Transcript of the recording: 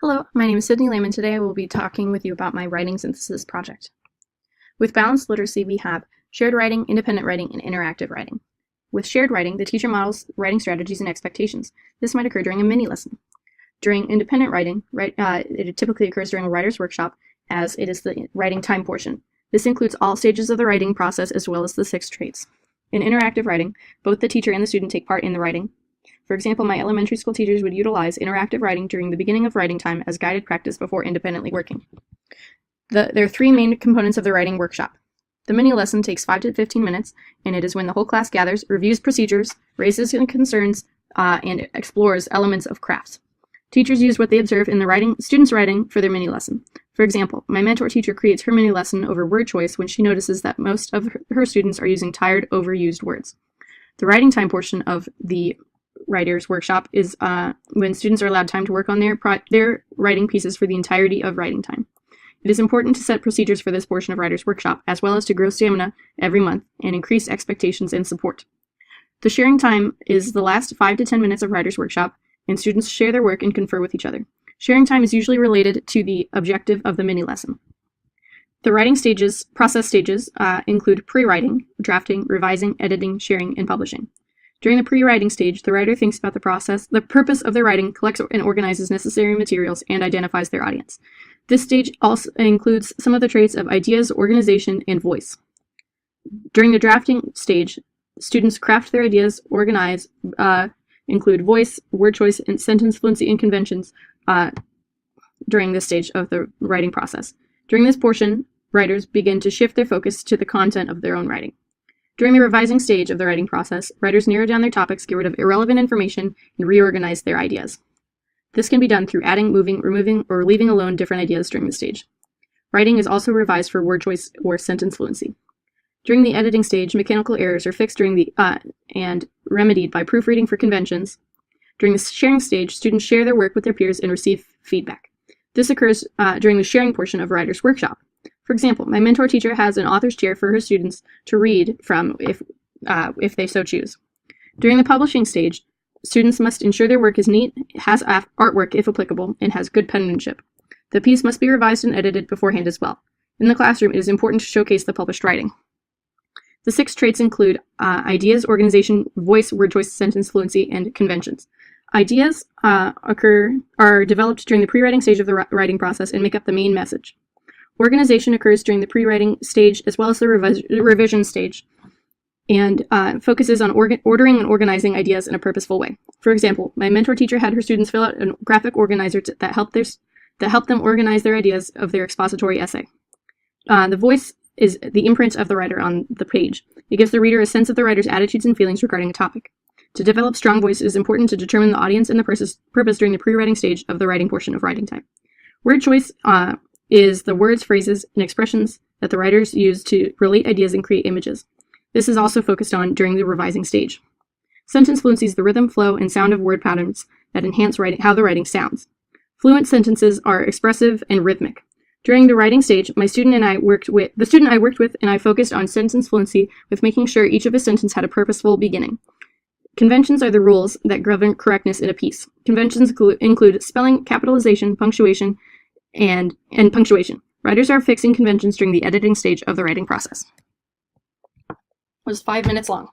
Hello, my name is Sydney Lamb, and today I will be talking with you about my writing synthesis project. With balanced literacy, we have shared writing, independent writing, and interactive writing. With shared writing, the teacher models writing strategies and expectations. This might occur during a mini lesson. During independent writing, it typically occurs during a writer's workshop, as it is the writing time portion. This includes all stages of the writing process as well as the 6 traits. In interactive writing, both the teacher and the student take part in the writing. For example, my elementary school teachers would utilize interactive writing during the beginning of writing time as guided practice before independently working. There are 3 main components of the writing workshop. The mini lesson takes 5 to 15 minutes, and it is when the whole class gathers, reviews procedures, raises concerns, and explores elements of crafts. Teachers use what they observe in the students' writing for their mini lesson. For example, my mentor teacher creates her mini lesson over word choice when she notices that most of her students are using tired, overused words. The writing time portion of the writer's workshop is when students are allowed time to work on their writing pieces for the entirety of writing time. It is important to set procedures for this portion of writer's workshop, as well as to grow stamina every month and increase expectations and support. The sharing time is the last 5 to 10 minutes of writer's workshop, and students share their work and confer with each other. Sharing time is usually related to the objective of the mini lesson. The writing process stages include pre-writing, drafting, revising, editing, sharing, and publishing. During the pre-writing stage, the writer thinks about the purpose of their writing, collects and organizes necessary materials, and identifies their audience. This stage also includes some of the traits of ideas, organization, and voice. During the drafting stage, students craft their ideas, organize, include voice, word choice, and sentence fluency and conventions during this stage of the writing process. During this portion, writers begin to shift their focus to the content of their own writing. During the revising stage of the writing process, writers narrow down their topics, get rid of irrelevant information, and reorganize their ideas. This can be done through adding, moving, removing, or leaving alone different ideas during the stage. Writing is also revised for word choice or sentence fluency. During the editing stage, mechanical errors are fixed and remedied by proofreading for conventions. During the sharing stage, students share their work with their peers and receive feedback. This occurs during the sharing portion of writer's workshop. For example, my mentor teacher has an author's chair for her students to read from if they so choose. During the publishing stage, students must ensure their work is neat, has artwork if applicable, and has good penmanship. The piece must be revised and edited beforehand as well. In the classroom, it is important to showcase the published writing. The 6 traits include ideas, organization, voice, word choice, sentence fluency, and conventions. Ideas are developed during the pre-writing stage of the writing process and make up the main message. Organization occurs during the pre-writing stage as well as the revision stage, and focuses on ordering and organizing ideas in a purposeful way. For example, my mentor teacher had her students fill out a graphic organizer that helped them organize their ideas of their expository essay. The voice is the imprint of the writer on the page. It gives the reader a sense of the writer's attitudes and feelings regarding a topic. To develop strong voice, it is important to determine the audience and the purpose during the pre-writing stage of the writing portion of writing time. Word choice is the words, phrases, and expressions that the writers use to relate ideas and create images. This is also focused on during the revising stage. Sentence fluency is the rhythm, flow, and sound of word patterns that enhance how the writing sounds. Fluent sentences are expressive and rhythmic. During the writing stage, the student I worked with and I focused on sentence fluency with making sure each of his sentences had a purposeful beginning. Conventions are the rules that govern correctness in a piece. Conventions include spelling, capitalization, punctuation, and punctuation. Writers are fixing conventions during the editing stage of the writing process. It was 5 minutes long.